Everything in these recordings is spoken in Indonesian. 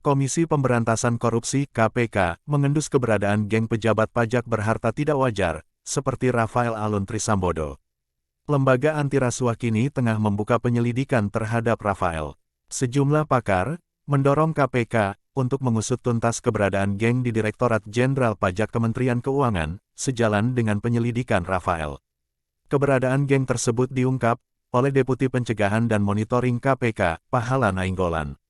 Komisi Pemberantasan Korupsi (KPK) mengendus keberadaan geng pejabat pajak berharta tidak wajar, seperti Rafael Alun Trisambodo. Lembaga anti rasuah kini tengah membuka penyelidikan terhadap Rafael. Sejumlah pakar mendorong KPK untuk mengusut tuntas keberadaan geng di Direktorat Jenderal Pajak Kementerian Keuangan, sejalan dengan penyelidikan Rafael. Keberadaan geng tersebut diungkap oleh Deputi Pencegahan dan Monitoring KPK, Pahala Nainggolan.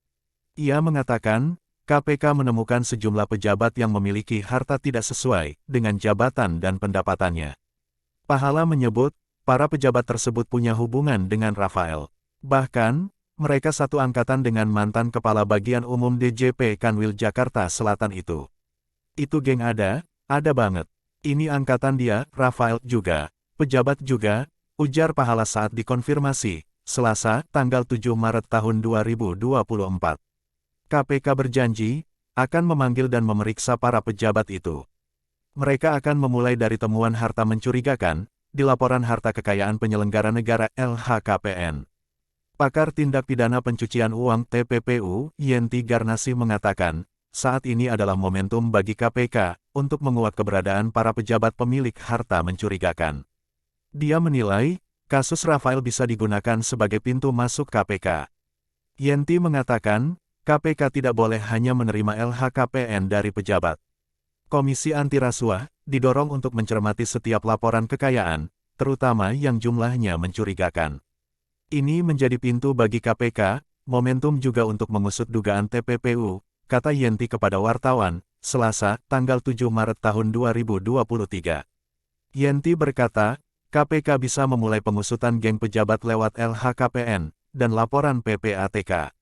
Ia mengatakan, KPK menemukan sejumlah pejabat yang memiliki harta tidak sesuai dengan jabatan dan pendapatannya. Pahala menyebut, para pejabat tersebut punya hubungan dengan Rafael. Bahkan, mereka satu angkatan dengan mantan Kepala Bagian Umum DJP Kanwil Jakarta Selatan itu. Itu geng ada banget. Ini angkatan dia, Rafael juga, pejabat juga, ujar Pahala saat dikonfirmasi, Selasa, tanggal 7 Maret tahun 2024. KPK berjanji akan memanggil dan memeriksa para pejabat itu. Mereka akan memulai dari temuan harta mencurigakan di Laporan Harta Kekayaan Penyelenggara Negara (LHKPN). Pakar Tindak Pidana Pencucian Uang (TPPU), Yenti Garnasih mengatakan, saat ini adalah momentum bagi KPK untuk menguak keberadaan para pejabat pemilik harta mencurigakan. Dia menilai, kasus Rafael bisa digunakan sebagai pintu masuk KPK. Yenti mengatakan, KPK tidak boleh hanya menerima LHKPN dari pejabat. Komisi Anti Rasuah didorong untuk mencermati setiap laporan kekayaan, terutama yang jumlahnya mencurigakan. Ini menjadi pintu bagi KPK, momentum juga untuk mengusut dugaan TPPU, kata Yenti kepada wartawan, Selasa, tanggal 7 Maret tahun 2023. Yenti berkata, KPK bisa memulai pengusutan geng pejabat lewat LHKPN dan laporan PPATK.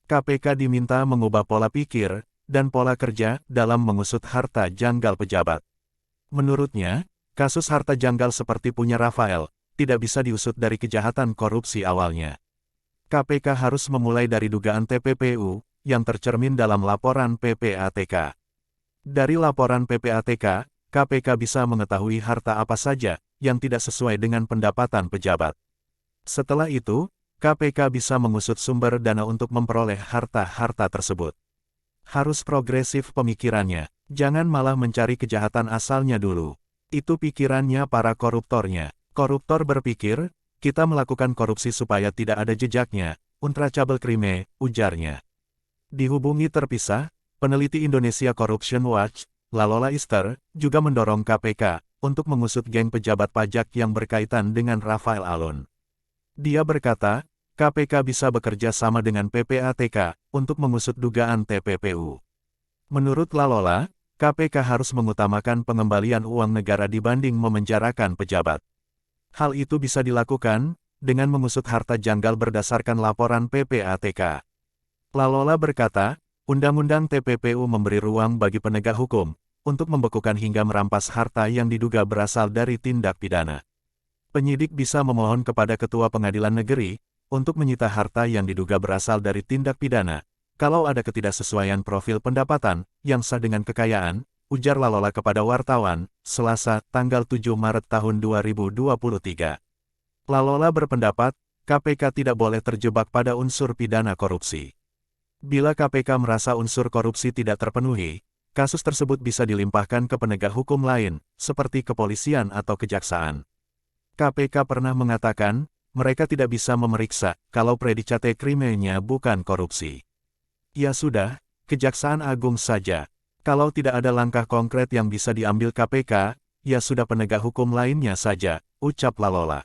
KPK diminta mengubah pola pikir dan pola kerja dalam mengusut harta janggal pejabat. Menurutnya, kasus harta janggal seperti punya Rafael tidak bisa diusut dari kejahatan korupsi awalnya. KPK harus memulai dari dugaan TPPU yang tercermin dalam laporan PPATK. Dari laporan PPATK, KPK bisa mengetahui harta apa saja yang tidak sesuai dengan pendapatan pejabat. Setelah itu, KPK bisa mengusut sumber dana untuk memperoleh harta-harta tersebut. Harus progresif pemikirannya, jangan malah mencari kejahatan asalnya dulu. Itu pikirannya para koruptornya. Koruptor berpikir, kita melakukan korupsi supaya tidak ada jejaknya, untouchable crime, ujarnya. Dihubungi terpisah, peneliti Indonesia Corruption Watch, Lalola Ister, juga mendorong KPK untuk mengusut geng pejabat pajak yang berkaitan dengan Rafael Alun. Dia berkata, KPK bisa bekerja sama dengan PPATK untuk mengusut dugaan TPPU. Menurut Lalola, KPK harus mengutamakan pengembalian uang negara dibanding memenjarakan pejabat. Hal itu bisa dilakukan dengan mengusut harta janggal berdasarkan laporan PPATK. Lalola berkata, Undang-Undang TPPU memberi ruang bagi penegak hukum untuk membekukan hingga merampas harta yang diduga berasal dari tindak pidana. Penyidik bisa memohon kepada Ketua Pengadilan Negeri untuk menyita harta yang diduga berasal dari tindak pidana, kalau ada ketidaksesuaian profil pendapatan yang sah dengan kekayaan, ujar Lalola kepada wartawan, Selasa, tanggal 7 Maret tahun 2023. Lalola berpendapat, KPK tidak boleh terjebak pada unsur pidana korupsi. Bila KPK merasa unsur korupsi tidak terpenuhi, kasus tersebut bisa dilimpahkan ke penegak hukum lain, seperti kepolisian atau kejaksaan. KPK pernah mengatakan, mereka tidak bisa memeriksa kalau predicate crime-nya bukan korupsi. Ya sudah, Kejaksaan Agung saja. Kalau tidak ada langkah konkret yang bisa diambil KPK, ya sudah penegak hukum lainnya saja, ucap Lalola.